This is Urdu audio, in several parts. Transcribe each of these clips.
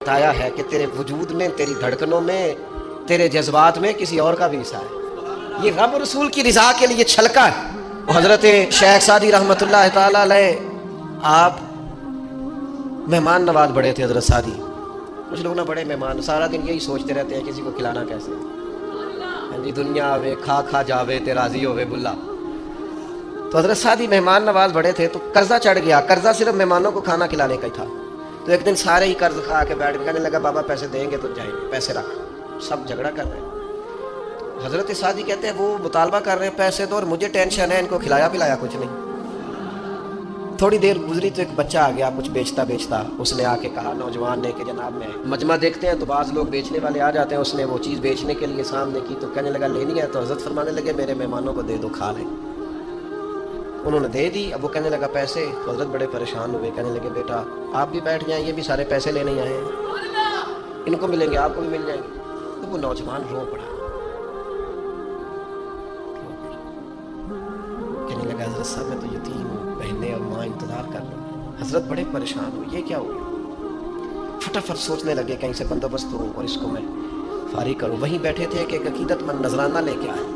بتایا ہے کہ تیرے وجود میں، تیری دھڑکنوں میں، تیرے جذبات میں کسی اور کا بھی حصہ ہے۔ یہ رب رسول کی رضا کے لیے چھلکا ہے۔ حضرت شیخ سعدی رحمۃ اللہ تعالی علیہ آپ مہمان نواز بڑے تھے۔ حضرت سعدی کچھ لوگ نہ بڑے مہمان، سارا دن یہی سوچتے رہتے ہیں کسی کو کھلانا کیسے، جی دنیا آوے کھا کھا جاوے تے راضی ہوے بلا۔ تو حضرت سعدی مہمان نواز بڑے تھے، تو قرضہ چڑھ گیا۔ قرضہ صرف مہمانوں کو کھانا کھلانے کا ہی تھا۔ تو ایک دن سارے ہی قرض کھا کے بیٹھ کے کہنے لگا بابا پیسے دیں گے تو جائیں گے، پیسے رکھ۔ سب جھگڑا کر رہے ہیں۔ حضرت سعدی کہتے ہیں وہ مطالبہ کر رہے ہیں پیسے دو اور مجھے ٹینشن ہے، ان کو کھلایا پلایا کچھ نہیں۔ تھوڑی دیر گزری تو ایک بچہ آ گیا کچھ بیچتا بیچتا، اس نے آ کے کہا نوجوان نے کہ جناب میں مجمع دیکھتے ہیں تو بعض لوگ بیچنے والے آ جاتے ہیں، اس نے وہ چیز بیچنے کے لیے سامنے کی تو کہنے لگا لینی ہے، تو حضرت فرمانے لگے میرے مہمانوں کو دے دو کھا لیں۔ انہوں نے دے دی۔ اب وہ کہنے لگا پیسے، تو حضرت بڑے پریشان ہوئے، کہنے لگے بیٹا آپ بھی بیٹھ جائیں، یہ بھی سارے پیسے لینے آئے ہیں، ان کو ملیں گے آپ کو بھی مل جائیں گے۔ تو وہ نوجوان رو پڑا، کہنے لگا حضرت صاحب میں تو یتیم ہوں، بہنیں اور ماں انتظار کر رہے ہیں۔ حضرت بڑے پریشان ہوئے، یہ کیا ہو گیا؟ فٹافٹ سوچنے لگے کہیں سے بندوبست کروں اور اس کو میں فارغ کروں۔ وہیں بیٹھے تھے کہ ایک عقیدت مند نذرانہ لے کے آئے،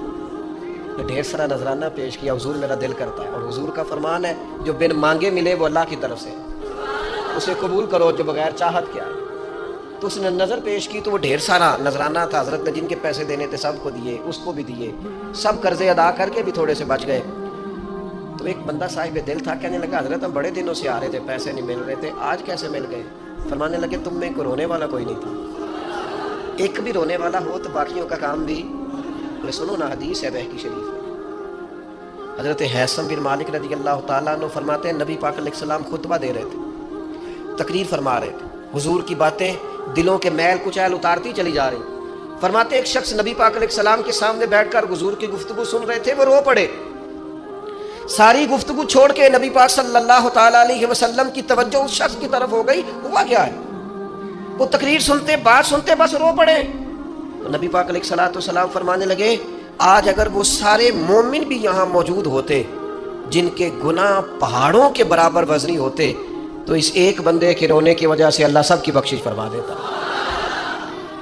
ڈھیر سارا نذرانہ پیش کیا، حضور میرا دل کرتا ہے، اور حضور کا فرمان ہے جو بن مانگے ملے وہ اللہ کی طرف سے، اسے قبول کرو جو بغیر چاہت کے آئے۔ تو اس نے نظر پیش کی تو وہ ڈھیر سارا نذرانہ تھا، حضرت نے جن کے پیسے دینے تھے سب کو دیے، اس کو بھی دیے، سب قرضے ادا کر کے بھی تھوڑے سے بچ گئے۔ تو ایک بندہ صاحب دل تھا، کہنے لگا حضرت ہم بڑے دنوں سے آ رہے تھے، پیسے نہیں مل رہے تھے، آج کیسے مل گئے؟ فرمانے لگے تم میں کوئی رونے والا کوئی نہیں تھا، ایک بھی رونے والا ہو تو باقیوں کا کام بھی سنو نا، حدیث ہے بہقی شریف میں۔ حضرت حیثم بن مالک رضی اللہ تعالیٰ عنہ فرماتے ہیں نبی پاک علیہ السلام خطبہ دے رہے تھے، تقریر فرما رہے تھے، حضور کی باتیں دلوں کے میل کچیل اتارتی چلی جا رہی۔ فرماتے ایک شخص نبی پاک علیہ السلام کے سامنے بیٹھ کر حضور کی گفتگو سن رہے تھے، وہ رو پڑے۔ ساری گفتگو چھوڑ کے نبی پاک صلی اللہ تعالیٰ علیہ وسلم کی توجہ اس شخص کی طرف ہو گئی۔ ہوا کیا ہے؟ وہ تقریر سنتے، بات سنتے بس رو پڑے۔ تو نبی پاک علیہ السلام فرمانے لگے آج اگر وہ سارے مومن بھی یہاں موجود ہوتے جن کے گناہ پہاڑوں کے برابر وزنی ہوتے تو اس ایک بندے کے رونے کی وجہ سے اللہ سب کی بخشش فرما دیتا۔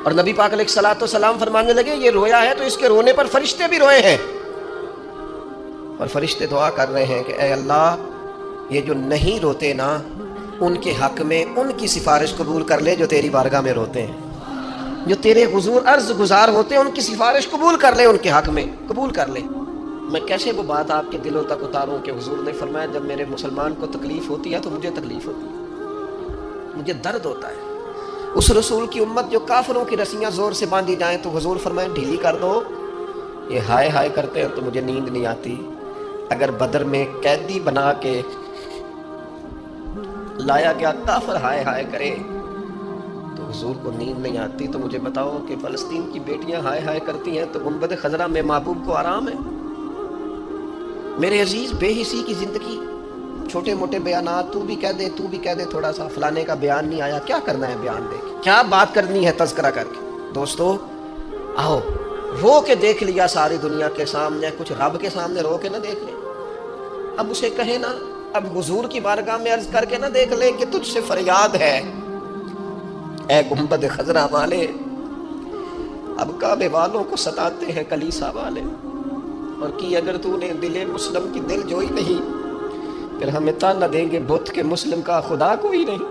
اور نبی پاک علیہ السلام فرمانے لگے یہ رویا ہے تو اس کے رونے پر فرشتے بھی روئے ہیں، اور فرشتے دعا کر رہے ہیں کہ اے اللہ یہ جو نہیں روتے نا ان کے حق میں ان کی سفارش قبول کر لے جو تیری بارگاہ میں روتے ہیں، جو تیرے حضور عرض گزار ہوتے ہیں ان کی سفارش قبول کر لے، ان کے حق میں قبول کر لے۔ میں کیسے وہ بات آپ کے دلوں تک اتاروں کہ حضور نے فرمایا جب میرے مسلمان کو تکلیف ہوتی ہے تو مجھے تکلیف ہوتی ہے، مجھے درد ہوتا ہے۔ اس رسول کی امت جو کافروں کی رسیاں زور سے باندھی جائیں تو حضور فرمائے ڈھیلی کر دو، یہ ہائے ہائے کرتے ہیں تو مجھے نیند نہیں آتی۔ اگر بدر میں قیدی بنا کے لایا گیا کافر ہائے ہائے کرے تو حضور کو نیند نہیں آتی، تو مجھے بتاؤ کہ فلسطین کی بیٹیاں ہائے ہائے کرتی ہیں تو گنبد خضرا میں محبوب کو آرام ہے؟ میرے عزیز بے حسی کی زندگی، چھوٹے موٹے بیانات، تو بھی کہہ دے تھوڑا سا فلانے کا بیان نہیں آیا، کیا کرنا ہے بیان دے کے، کیا بات کرنی ہے تذکرہ کر کے؟ دوستو آؤ رو کے دیکھ لیا ساری دنیا کے سامنے، کچھ رب کے سامنے رو کے نہ دیکھ لیں۔ اب اسے کہے نا، اب حضور کی بارگاہ میں عرض کر کے نہ دیکھ لیں کہ تجھ سے فریاد ہے اے گنبد خضرا والے، اب کعبے والوں کو ستاتے ہیں کلیسا والے، اور کی اگر تو نے دل مسلم کی دل جوئی نہیں پھر ہمیں تانا دیں گے بت کے مسلم کا خدا کوئی نہیں۔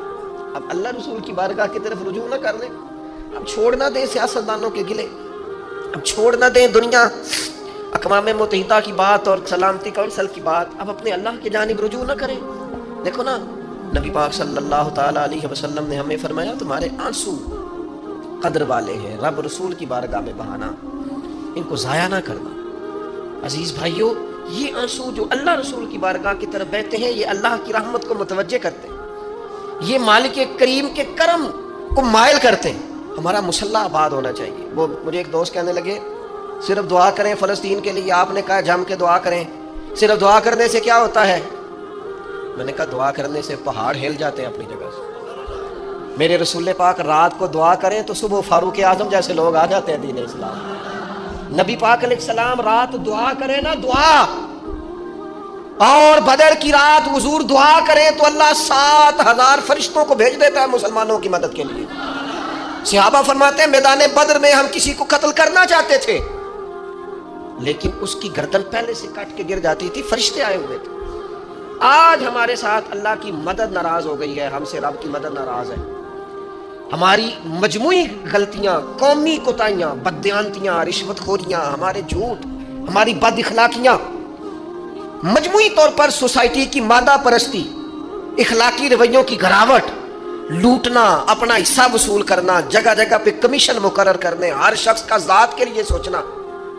اب اللہ رسول کی بارگاہ کی طرف رجوع نہ کر لیں، اب چھوڑ نہ دیں سیاستدانوں کے گلے، اب چھوڑ نہ دیں دنیا اقوام متحدہ کی بات اور سلامتی کونسل کی بات، اب اپنے اللہ کی جانب رجوع نہ کریں۔ دیکھو نا نبی پاک صلی اللہ تعالیٰ علیہ وسلم نے ہمیں فرمایا تمہارے آنسو قدر والے ہیں، رب رسول کی بارگاہ میں بہانا، ان کو ضائع نہ کرنا۔ عزیز بھائیو یہ آنسو جو اللہ رسول کی بارگاہ کی طرف بہتے ہیں یہ اللہ کی رحمت کو متوجہ کرتے ہیں، یہ مالک کریم کے کرم کو مائل کرتے ہیں۔ ہمارا مسلح آباد ہونا چاہیے۔ وہ مجھے ایک دوست کہنے لگے صرف دعا کریں فلسطین کے لیے، آپ نے کہا جم کے دعا کریں، صرف دعا کرنے سے کیا ہوتا ہے؟ میں نے کہا دعا کرنے سے پہاڑ ہل جاتے ہیں اپنی جگہ سے۔ میرے رسول پاک رات کو دعا کریں تو صبح فاروق اعظم جیسے لوگ آ جاتے ہیں دین اسلام۔ نبی پاک علیہ السلام رات دعا کریں نا، دعا، اور بدر کی رات حضور دعا کریں تو اللہ 7,000 فرشتوں کو بھیج دیتا ہے مسلمانوں کی مدد کے لیے۔ صحابہ فرماتے ہیں میدان بدر میں ہم کسی کو قتل کرنا چاہتے تھے لیکن اس کی گردن پہلے سے کٹ کے گر جاتی تھی، فرشتے آئے ہوئے تھے۔ آج ہمارے ساتھ اللہ کی مدد ناراض ہو گئی ہے، ہم سے رب کی مدد ناراض ہے۔ ہماری مجموعی غلطیاں، قومی کوتاہیاں، بددیانتیاں، رشوت خوریاں، ہمارے جھوٹ، ہماری بد اخلاقیاں، مجموعی طور پر سوسائٹی کی مادہ پرستی، اخلاقی رویوں کی گراوٹ، لوٹنا، اپنا حصہ وصول کرنا، جگہ جگہ پہ کمیشن مقرر کرنے، ہر شخص کا ذات کے لیے سوچنا،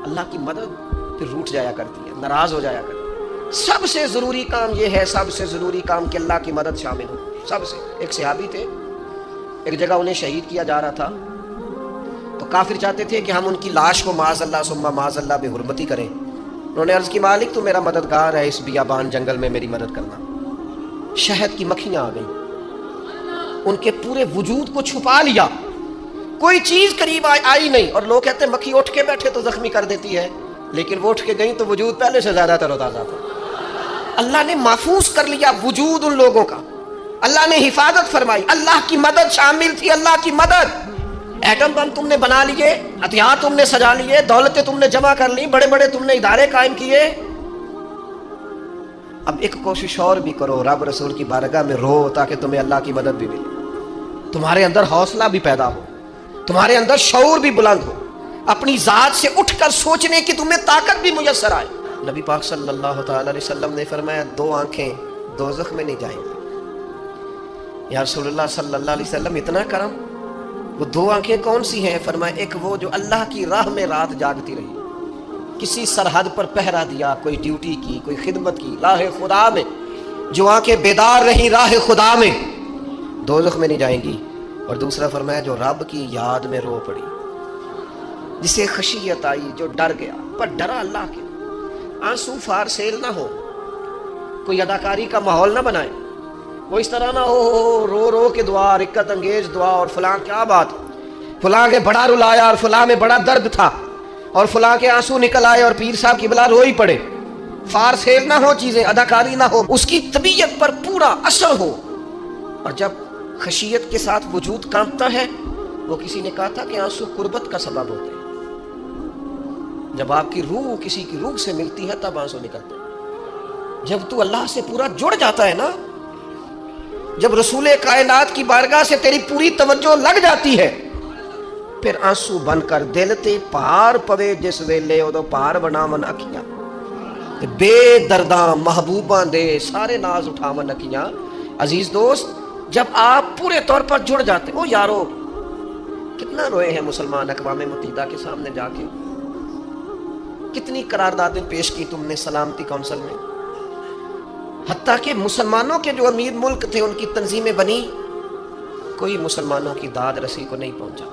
اللہ کی مدد پھر روٹ جایا کرتی ہے، ناراض ہو جایا کرتی ہے۔ سب سے ضروری کام یہ ہے، سب سے ضروری کام کہ اللہ کی مدد شامل ہو۔ سب سے ایک صحابی تھے، ایک جگہ انہیں شہید کیا جا رہا تھا، تو کافر چاہتے تھے کہ ہم ان کی لاش کو معاذ اللہ ثم معاذ اللہ بے حرمتی کریں۔ انہوں نے عرض کی مالک تو میرا مددگار ہے، اس بیابان جنگل میں میری مدد کرنا۔ شہد کی مکھیاں آ گئیں، ان کے پورے وجود کو چھپا لیا، کوئی چیز قریب آئی نہیں۔ اور لوگ کہتے ہیں مکھی اٹھ کے بیٹھے تو زخمی کر دیتی ہے، لیکن وہ اٹھ کے گئیں تو وجود پہلے سے زیادہ تر و تازہ تھا۔ اللہ نے محفوظ کر لیا وجود ان لوگوں کا، اللہ نے حفاظت فرمائی، اللہ کی مدد شامل تھی، اللہ کی مدد۔ ایٹم بم تم نے بنا لیے، ہتھیار تم نے سجا لیے، دولتیں تم نے جمع کر لی، بڑے بڑے تم نے ادارے قائم کیے، اب ایک کوشش اور بھی کرو، رب رسول کی بارگاہ میں رو تاکہ تمہیں اللہ کی مدد بھی ملے، تمہارے اندر حوصلہ بھی پیدا ہو، تمہارے اندر شعور بھی بلند ہو، اپنی ذات سے اٹھ کر سوچنے کی تمہیں طاقت بھی میسر آئے۔ نبی پاک صلی اللہ تعالی علیہ وسلم نے فرمایا 2 آنکھیں دوزخ میں نہیں جائیں گی۔ یا رسول اللہ صلی اللہ علیہ وسلم اتنا کرم، وہ 2 آنکھیں کون سی ہیں؟ فرمایا ایک وہ جو اللہ کی راہ میں رات جاگتی رہی، کسی سرحد پر پہرا دیا، کوئی ڈیوٹی کی، کوئی خدمت کی راہ خدا میں، جو آنکھیں بیدار رہیں راہ خدا میں، دوزخ میں نہیں جائیں گی۔ اور دوسرا فرمایا جو رب کی یاد میں رو پڑی، جسے خشیت آئی، جو ڈر گیا، پر ڈرا اللہ کے، آنسو فار سیل نہ ہو، کوئی اداکاری کا ماحول نہ بنائے، وہ اس طرح نہ ہو رو رو کے دعا، رکت انگیز دعا، اور فلاں کیا بات، فلاں کے بڑا رلایا اور فلاں میں بڑا درد تھا اور فلاں کے آنسو نکل آئے اور پیر صاحب کی بلا روئی پڑے، فار سیل نہ ہو چیزیں، اداکاری نہ ہو، اس کی طبیعت پر پورا اثر ہو۔ اور جب خشیت کے ساتھ وجود کانپتا ہے، وہ کسی نے کہا تھا کہ آنسو قربت کا سبب ہوتے ہیں، جب آپ کی روح کسی کی روح سے ملتی ہے تب آنسو نکلتے ہیں۔ جب تو اللہ سے پورا جڑ جاتا ہے نا، جب رسول کائنات کی بارگاہ سے تیری پوری توجہ لگ جاتی ہے، پھر آنسو بن کر دل تے پار پوے جس ویلے ادو پار بناون اکھیاں، بے درداں محبوباں دے سارے ناز اٹھاون اکھیاں۔ عزیز دوست، جب آپ پورے طور پر جڑ جاتے ہو، یارو کتنا روئے ہیں مسلمان اقوام متحدہ کے سامنے جا کے، کتنی قراردادیں پیش کی تم نے سلامتی کونسل میں، حتیٰ کہ مسلمانوں کے جو امیر ملک تھے ان کی تنظیمیں بنی، کوئی مسلمانوں کی داد رسی کو نہیں پہنچا۔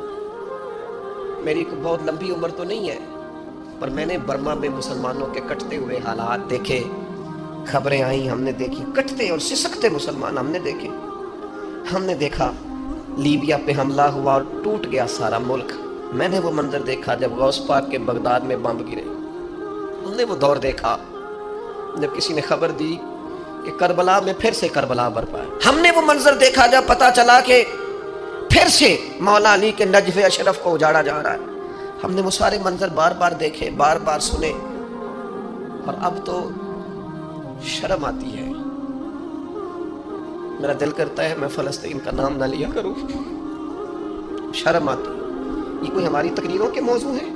میری کو بہت لمبی عمر تو نہیں ہے، پر میں نے برما میں مسلمانوں کے کٹتے ہوئے حالات دیکھے، خبریں آئیں، ہم نے دیکھی، کٹتے اور سسکتے مسلمان ہم نے دیکھے۔ ہم نے دیکھا لیبیا پہ حملہ ہوا اور ٹوٹ گیا سارا ملک، میں نے وہ منظر دیکھا جب غوث پاک کے بغداد میں بم گرے، ہم نے وہ دور دیکھا جب کسی نے خبر دی کہ کربلا میں پھر سے کربلا برپا ہے، ہم نے وہ منظر دیکھا جب پتا چلا کہ پھر سے مولا علی کے نجف اشرف کو اجاڑا جا رہا ہے، ہم نے وہ سارے منظر بار بار دیکھے، بار بار سنے، اور اب تو شرم آتی ہے، میرا دل کرتا ہے میں فلسطین کا نام نہ لیا کروں، شرم آتی ہے۔ یہ کوئی ہماری تقریروں کے موضوع ہے؟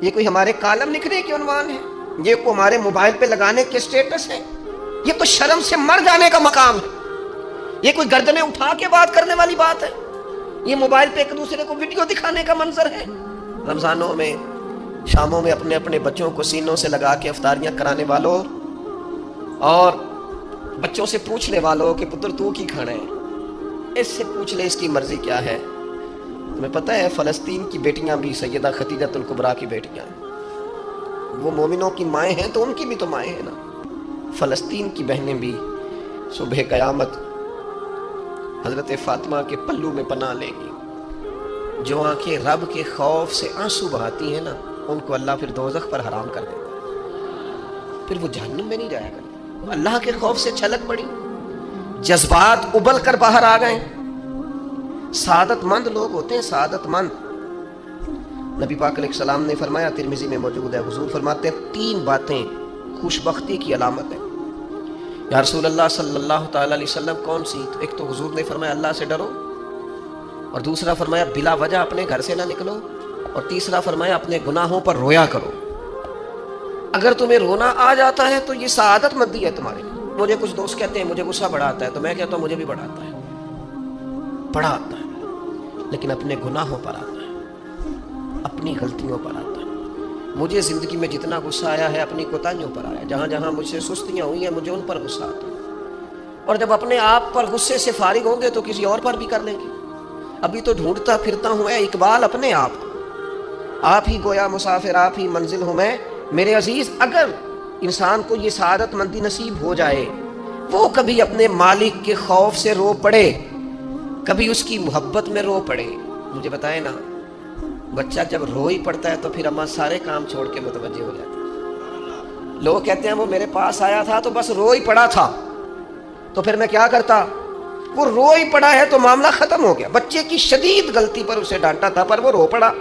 یہ کوئی ہمارے کالم لکھنے کے عنوان ہے؟ یہ کوئی ہمارے موبائل پہ لگانے کے سٹیٹس ہے؟ یہ تو شرم سے مر جانے کا مقام ہے۔ یہ کوئی گردنیں اٹھا کے بات کرنے والی بات ہے؟ یہ موبائل پہ ایک دوسرے کو ویڈیو دکھانے کا منظر ہے؟ رمضانوں میں شاموں میں اپنے اپنے بچوں کو سینوں سے لگا کے افطاریاں کرانے والوں اور بچوں سے پوچھنے والوں کہ پتر تو کی کھانا ہے، اس سے پوچھ لے اس کی مرضی کیا ہے۔ تمہیں پتہ ہے فلسطین کی بیٹیاں بھی سیدہ خدیجہ الکبریٰ کی بیٹیاں ہیں، وہ مومنوں کی مائیں ہیں تو ان کی بھی تو مائیں ہیں نا۔ فلسطین کی بہنیں بھی صبح قیامت حضرت فاطمہ کے پلو میں پناہ لیں گی۔ جو آنکھیں رب کے خوف سے آنسو بہاتی ہیں نا، ان کو اللہ پھر دوزخ پر حرام کر دیتا ہے، پھر وہ جہنم میں نہیں جایا کرتا۔ اللہ کے خوف سے چھلک پڑی، جذبات ابل کر باہر آ گئے، سعادت مند لوگ ہوتے ہیں، سعادت مند۔ نبی پاک علیہ السلام نے فرمایا، ترمذی میں موجود ہے، حضور فرماتے ہیں 3 باتیں خوش بختی کی علامت ہے۔ یا رسول اللہ صلی اللہ تعالیٰ علیہ وسلم کون سی؟ تو ایک تو حضور نے فرمایا اللہ سے ڈرو، اور دوسرا فرمایا بلا وجہ اپنے گھر سے نہ نکلو، اور تیسرا فرمایا اپنے گناہوں پر رویا کرو۔ اگر تمہیں رونا آ جاتا ہے تو یہ سعادت مندی ہے تمہارے لیے۔ مجھے کچھ دوست کہتے ہیں مجھے غصہ بڑا آتا ہے، تو میں کہتا ہوں مجھے بھی بڑا آتا ہے، بڑا آتا ہے، لیکن اپنے گناہوں پر آتا ہے، اپنی غلطیوں پر آتا ہے۔ مجھے زندگی میں جتنا غصہ آیا ہے اپنی کوتاہیوں پر آیا، جہاں جہاں مجھ سے سستیاں ہوئی ہیں مجھے ان پر غصہ آتا ہے، اور جب اپنے آپ پر غصے سے فارغ ہوں گے تو کسی اور پر بھی کر لیں گے۔ ابھی تو ڈھونڈتا پھرتا ہوں اے اقبال اپنے آپ کو، آپ ہی گویا مسافر، آپ ہی منزل ہوں میں۔ میرے عزیز، اگر انسان کو یہ سعادت مندی نصیب ہو جائے، وہ کبھی اپنے مالک کے خوف سے رو پڑے، کبھی اس کی محبت میں رو پڑے۔ مجھے بتائیں نا، بچہ جب رو ہی پڑتا ہے تو پھر اماں سارے کام چھوڑ کے متوجہ ہو جاتی ہے۔ لوگ کہتے ہیں وہ میرے پاس آیا تھا تو بس رو ہی پڑا تھا، تو پھر میں کیا کرتا؟ وہ رو ہی پڑا ہے تو معاملہ ختم ہو گیا۔ بچے کی شدید غلطی پر اسے ڈانٹا تھا، پر وہ رو پڑا،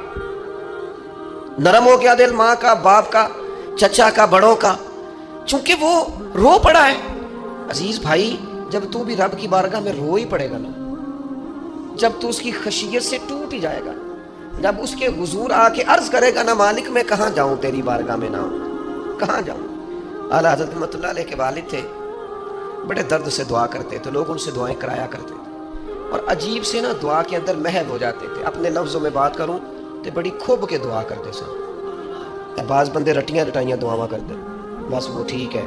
نرم ہو گیا دل ماں کا، باپ کا، چچا کا، بڑوں کا، چونکہ وہ رو پڑا ہے۔ عزیز بھائی، جب تو بھی رب کی بارگاہ میں رو ہی پڑے گا نا، جب تو اس کی خشیت سے ٹوٹ ہی جائے گا، جب اس کے حضور آ کے عرض کرے گا نا مالک میں کہاں جاؤں تیری بارگاہ میں نہ ہوں، کہاں جاؤں۔ اعلیٰ حضرت رحمۃ اللہ علیہ کے والد تھے، بڑے درد سے دعا کرتے تھے، لوگ ان سے دعائیں کرایا کرتے تھے، اور عجیب سے نا دعا کے اندر محو ہو جاتے تھے۔ اپنے لفظوں میں بات کروں تو بڑی کھوب کے دعا کرتے سن۔ بعض بندے رٹیاں رٹائیاں دعاواں کرتے، بس وہ ٹھیک ہے،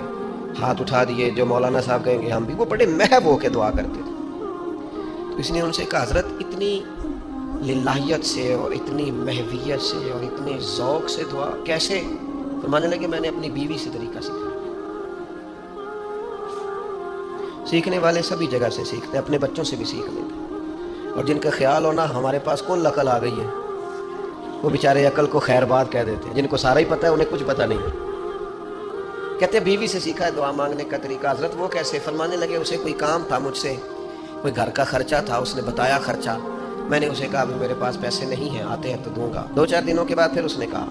ہاتھ اٹھا دیے جو مولانا صاحب کہیں گے ہم بھی، وہ بڑے محو ہو کے دعا کرتے تھے۔ تو اس نے ان سے کہا حضرت اتنی للہیت سے اور اتنی محویت سے اور اتنے ذوق سے دعا کیسے؟ فرمانے لگے میں نے اپنی بیوی سے طریقہ سیکھا۔ سیکھنے والے سبھی جگہ سے سیکھتے ہیں، اپنے بچوں سے بھی سیکھ لیتے، اور جن کا خیال ہونا ہمارے پاس کون عقل آ گئی ہے، وہ بیچارے عقل کو خیر بات کہہ دیتے ہیں، جن کو سارا ہی پتہ ہے انہیں کچھ پتہ نہیں۔ کہتے ہیں بیوی سے سیکھا ہے دعا مانگنے کا طریقہ۔ حضرت وہ کیسے؟ فرمانے لگے اسے کوئی کام تھا مجھ سے، کوئی گھر کا خرچہ تھا، اس نے بتایا خرچہ، میں نے اسے کہا میرے پاس پیسے نہیں ہیں، آتے ہیں تو دوں گا۔ 2-4 دنوں کے بعد پھر اس نے کہا،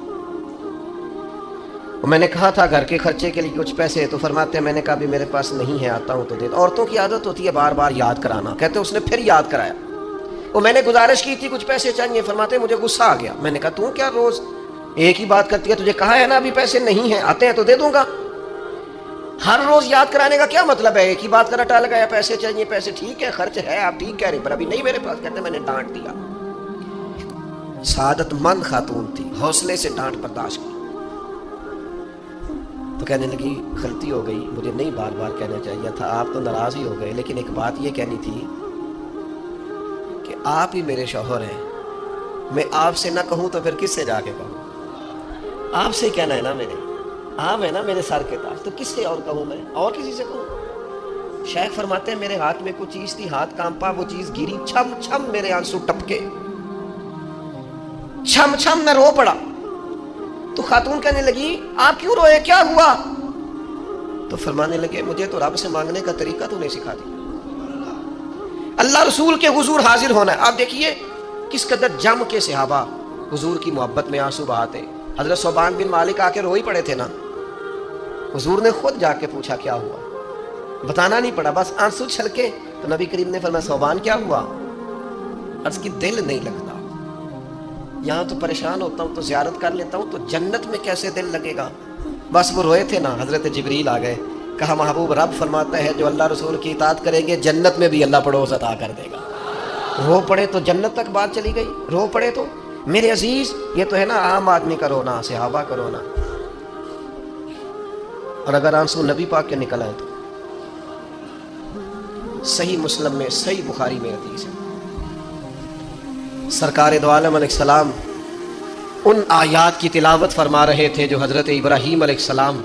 میں نے کہا تھا گھر کے خرچے کے لیے کچھ پیسے، تو فرماتے ہیں میں نے کہا بھی میرے پاس نہیں ہے، آتا ہوں تو دے۔ عورتوں کی عادت ہوتی ہے بار بار یاد کرانا، کہتے ہیں اس نے پھر یاد کرایا، وہ میں نے گزارش کی تھی کچھ پیسے چاہیے، فرماتے ہیں مجھے غصہ آ گیا، میں نے کہا تم کیا روز ایک ہی بات کرتی ہے، تجھے کہا ہے نا ابھی پیسے نہیں ہیں، آتے ہیں تو دے دوں گا۔ ہر روز یاد کرانے کا کیا مطلب ہے؟ ایک ہی بات کا رٹا لگایا، پیسے چاہیے، پیسے ٹھیک ہے، خرچ ہے، آپ ٹھیک کہہ رہے پر ابھی نہیں میرے پاس، کہتے ہیں میں نے ڈانٹ دیا۔ سعادت مند خاتون تھی، حوصلے سے ڈانٹ برداشت کی، تو کہنے لگی غلطی ہو گئی، مجھے نہیں بار بار کہنا چاہیے تھا، آپ تو ناراض ہی ہو گئے، لیکن ایک بات یہ کہنی تھی کہ آپ ہی میرے شوہر ہیں، میں آپ سے نہ کہوں تو پھر کس سے جا کے کہوں؟ آپ سے کہنا ہے نا، میرے آپ ہے نا میرے سر کے تاج، تو کس سے اور کہوں؟ میں اور کسی سے کہوں؟ شیخ فرماتے ہیں میرے ہاتھ میں کچھ چیز تھی، ہاتھ کانپا، وہ چیز گری، چھم چھم میرے آنسو ٹپکے، چھم چھم میں رو پڑا۔ تو خاتون کہنے لگی آپ کیوں روئے، کیا ہوا؟ تو فرمانے لگے مجھے تو رب سے مانگنے کا طریقہ تو نہیں سکھا دیا، اللہ رسول کے حضور حاضر ہونا ہے۔ آپ دیکھیے کس قدر جم کے صحابہ حضور کی محبت میں آنسو بہاتے۔ حضرت صوبان بن مالک آ کے رو ہی پڑے تھے نا، حضور نے خود جا کے پوچھا کیا ہوا، بتانا نہیں پڑا، بس آنسو چھلکے، تو نبی کریم نے فرمایا صوبان کیا ہوا؟ عرض کی دل نہیں لگتا، یہاں تو پریشان ہوتا ہوں تو زیارت کر لیتا ہوں، تو جنت میں کیسے دل لگے گا؟ بس وہ روئے تھے نا، حضرت جبریل آ گئے، کہا محبوب رب فرماتا ہے جو اللہ رسول کی اطاعت کریں گے جنت میں بھی اللہ پڑوس عطا کر دے گا۔ رو پڑے تو جنت تک بات چلی گئی، رو پڑے تو میرے عزیز یہ تو ہے نا عام آدمی کا رونا، صحابہ کا رونا، اور اگر آنسو نبی پاک کے نکل آئے تو صحیح مسلم میں، صحیح بخاری میں حدیث ہے، سرکار دو عالم علیہ السلام ان آیات کی تلاوت فرما رہے تھے جو حضرت ابراہیم علیہ السلام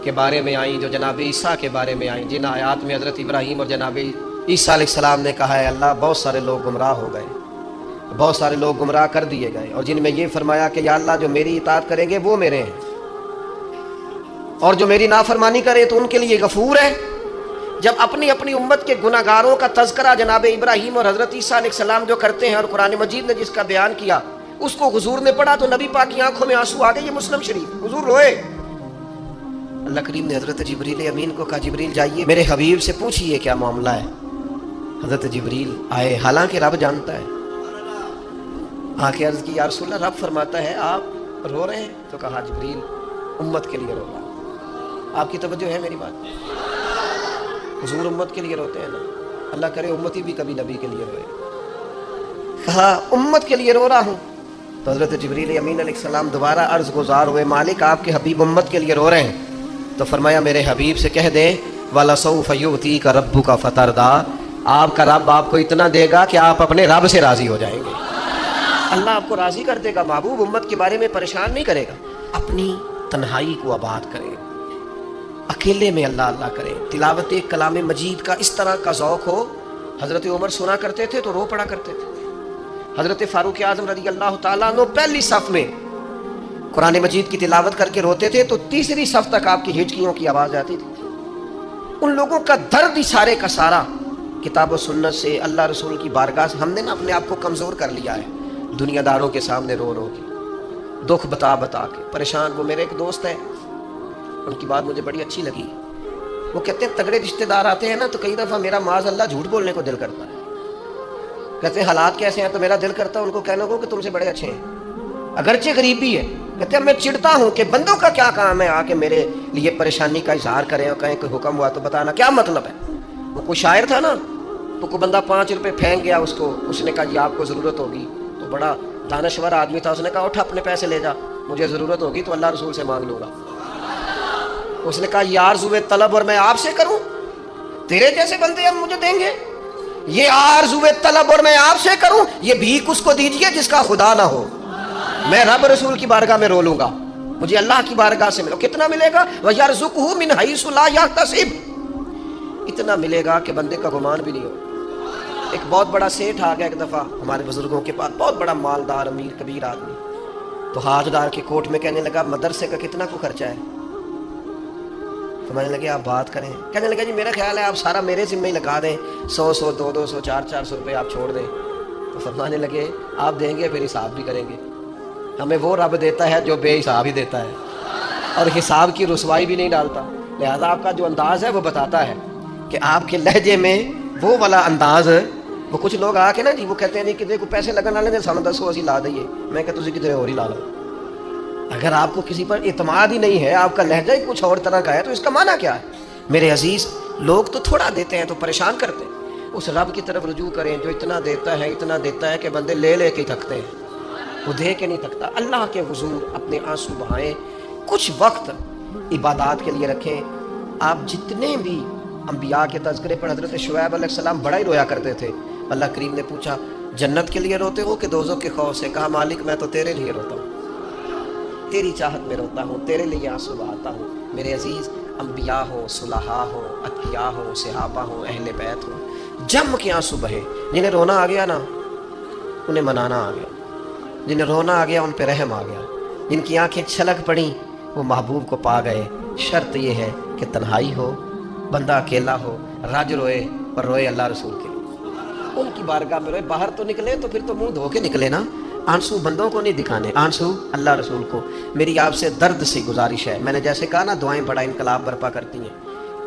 کے بارے میں آئیں، جو جناب عیسیٰ کے بارے میں آئیں، جن آیات میں حضرت ابراہیم اور جناب عیسیٰ علیہ السلام نے کہا ہے اللہ بہت سارے لوگ گمراہ ہو گئے، بہت سارے لوگ گمراہ کر دیے گئے، اور جن میں یہ فرمایا کہ یا اللہ جو میری اطاعت کریں گے وہ میرے ہیں، اور جو میری نافرمانی کرے تو ان کے لیے غفور ہے، جب اپنی اپنی امت کے گناہگاروں کا تذکرہ جناب ابراہیم اور حضرت عیسیٰ علیہ السلام جو کرتے ہیں اور قرآن مجید نے جس کا بیان کیا اس کو حضور نے پڑھا تو نبی پاک کی آنکھوں میں آنسو آ گئے. یہ مسلم شریف حضور روئے. اللہ کریم نے حضرت جبریل امین کو کہا جبریل جائیے میرے حبیب سے پوچھئے کیا معاملہ ہے. حضرت جبریل آئے حالانکہ رب جانتا ہے. آ کے عرض کی یا رسول اللہ رب فرماتا ہے آپ رو رہے ہیں؟ تو کہا جبریل امت کے لیے رو رہا. آپ کی توجہ ہے میری بات؟ حضور امت کے لیے روتے ہیں نا. اللہ کرے امتی بھی کبھی نبی کے لیے روئے. کہا امت کے لیے رو رہا ہوں. تو حضرت جبریل امین علیہ السلام دوبارہ عرض گزار ہوئے مالک آپ کے حبیب امت کے لیے رو رہے ہیں. تو فرمایا میرے حبیب سے کہہ دیں وَلَسَوْفَ يُؤْتِيكَ رَبُّكَ فَتَرْضَىٰ آپ کا رب آپ کو اتنا دے گا کہ آپ اپنے رب سے راضی ہو جائیں گے. اللہ آپ کو راضی کر دے گا. محبوب امت کے بارے میں پریشان نہیں کرے گا. اپنی تنہائی کو آباد کریں, اکیلے میں اللہ اللہ کریں, تلاوت کلام مجید کا اس طرح کا ذوق ہو. حضرت عمر سنا کرتے تھے تو رو پڑا کرتے تھے. حضرت فاروق اعظم رضی اللہ تعالیٰ عنہ پہلی صف میں قرآن مجید کی تلاوت کر کے روتے تھے تو تیسری صف تک آپ کی ہچکیوں کی آواز آتی تھی. ان لوگوں کا درد ہی سارے کا سارا کتاب و سنت سے, اللہ رسول کی بارگاہ سے. ہم نے نا اپنے آپ کو کمزور کر لیا ہے دنیا داروں کے سامنے رو رو کے, دکھ بتا بتا کے پریشان. وہ میرے ایک دوست ہے, ان کی بات مجھے بڑی اچھی لگی. وہ کہتے ہیں تگڑے رشتہ دار آتے ہیں نا تو کئی دفعہ میرا معاذ اللہ جھوٹ بولنے کو دل کرتا ہے. کہتے ہیں حالات کیسے ہیں تو میرا دل کرتا ہے ان کو کہنے کو کہ تم سے بڑے اچھے ہیں اگرچہ غریبی ہے. کہتے ہیں میں چڑھتا ہوں کہ بندوں کا کیا کام ہے آ کے میرے لیے پریشانی کا اظہار کریں اور کہیں کہ حکم ہوا تو بتانا کیا مطلب ہے. وہ کوئی شاعر تھا نا, تو کوئی بندہ 5 روپے پھینک گیا اس کو. اس نے کہا جی آپ کو ضرورت ہوگی, تو بڑا دانشور آدمی تھا, اس نے کہا اٹھ اپنے پیسے لے جا, مجھے ضرورت ہوگی تو اللہ رسول سے مانگ لوں گا. اس نے کہا یہ آرزوئے طلب اور میں آپ سے کروں, تیرے جیسے بندے ہم مجھے دیں گے. یہ آرزوئے طلب اور میں آپ سے کروں, یہ بھیک اس کو دیجئے جس کا خدا نہ ہو. میں رب رسول کی بارگاہ میں رو لوں گا, مجھے اللہ کی بارگاہ سے ملو. کتنا ملے گا؟ وَيَرْزُقْهُ مِنْ حَيْثُ لَا يَحْتَسِبُ اتنا ملے گا کہ بندے کا گمان بھی نہیں ہو. ایک بہت بڑا سیٹھ آ گیا ایک دفعہ ہمارے بزرگوں کے پاس, بہت بڑا مالدار امیر کبیر آدمی. تو حاجدار کے کوٹ میں کہنے لگا مدرسے کا کتنا کو خرچہ ہے؟ سمجھنے لگے آپ بات کریں. کہنے لگا جی میرا خیال ہے آپ سارا میرے ذمہ ہی لگا دیں, 100 200 400 روپے آپ چھوڑ دیں. تو فرمانے لگے آپ دیں گے پھر حساب بھی کریں گے. ہمیں وہ رب دیتا ہے جو بے حساب ہی دیتا ہے اور حساب کی رسوائی بھی نہیں ڈالتا. لہذا آپ کا جو انداز ہے وہ بتاتا ہے کہ آپ کے لہجے میں وہ والا انداز. وہ کچھ لوگ آ کے نا جی وہ کہتے ہیں نہیں کہ دیکھو پیسے لگانا لیں سامنے 10 اسی لا دئیے. میں کہتا ہوں کتنے اور ہی لا لو. اگر آپ کو کسی پر اعتماد ہی نہیں ہے, آپ کا لہجہ ہی کچھ اور طرح کا ہے, تو اس کا معنی کیا ہے؟ میرے عزیز لوگ تو تھوڑا دیتے ہیں تو پریشان کرتے ہیں. اس رب کی طرف رجوع کریں جو اتنا دیتا ہے کہ بندے لے لے کے تھکتے ہیں, وہ دے کے نہیں تھکتا. اللہ کے حضور اپنے آنسو بہائیں, کچھ وقت عبادات کے لیے رکھیں. آپ جتنے بھی انبیاء کے تذکرے پر حضرت شعیب علیہ السلام بڑا ہی رویا کرتے تھے. اللہ کریم نے پوچھا جنت کے لیے روتے ہو کہ دوزخ کے خوف سے؟ کہا مالک میں تو تیرے لیے روتا ہوں, تیری چاہت میں روتا ہوں, تیرے لیے آنسو بہاتا ہوں. میرے عزیز انبیاء ہو, صلحاء ہو, اتقیاء ہو, صحابہ ہو, اہل بیت ہو, جم کے آنسو بہے. جنہیں رونا آ گیا نا انہیں منانا آ گیا, جنہیں رونا آ گیا ان پہ رحم آ گیا, جن کی آنکھیں چھلک پڑیں وہ محبوب کو پا گئے. شرط یہ ہے کہ تنہائی ہو, بندہ اکیلا ہو, رج روئے پر روئے اللہ رسول کے, ان کی بارگاہ میں روئے. باہر تو نکلے تو پھر تو منہ دھو کے نکلے نا. آنسو بندوں کو نہیں دکھانے, آنسو اللہ رسول کو. میری آپ سے درد سے گزارش ہے, میں نے جیسے کہا نا دعائیں بڑا انقلاب برپا کرتی ہیں.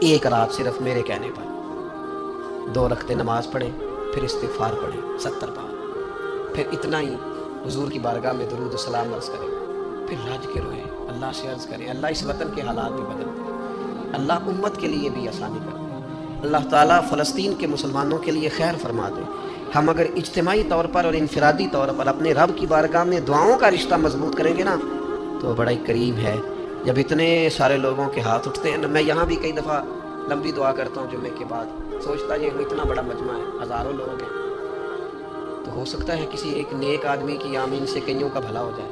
ایک رات صرف میرے کہنے پر 2 رکعتیں نماز پڑھیں, پھر استغفار پڑھیں 70 بار, پھر اتنا ہی حضور کی بارگاہ میں درود و سلام عرض کریں, پھر رج کے روئیں, اللہ سے عرض کریں اللہ اس وطن کے حالات بھی بدل دیں, اللہ امت کے لیے بھی آسانی کر دیں, اللہ تعالیٰ فلسطین کے مسلمانوں کے لیے خیر فرما دے. ہم اگر اجتماعی طور پر اور انفرادی طور پر اپنے رب کی بارگاہ میں دعاؤں کا رشتہ مضبوط کریں گے نا تو بڑا ہی قریب ہے. جب اتنے سارے لوگوں کے ہاتھ اٹھتے ہیں نا, میں یہاں بھی کئی دفعہ لمبی دعا کرتا ہوں جمعے کے بعد, سوچتا یہ اتنا بڑا مجمع ہے, ہزاروں لوگ ہیں, تو ہو سکتا ہے کسی ایک نیک آدمی کی آمین سے کئیوں کا بھلا ہو جائے.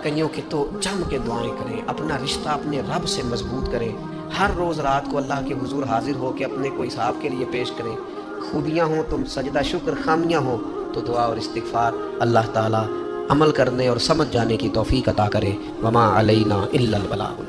کئیوں کے تو جم کے دعائیں کریں, اپنا رشتہ اپنے رب سے مضبوط کریں. ہر روز رات کو اللہ کے حضور حاضر ہو کے اپنے کو حساب کے لیے پیش کریں. خوبیاں ہوں تو سجدہ شکر, خامیاں ہوں تو دعا اور استغفار. اللہ تعالیٰ عمل کرنے اور سمجھ جانے کی توفیق عطا کرے. وما علینا الا البلاغ.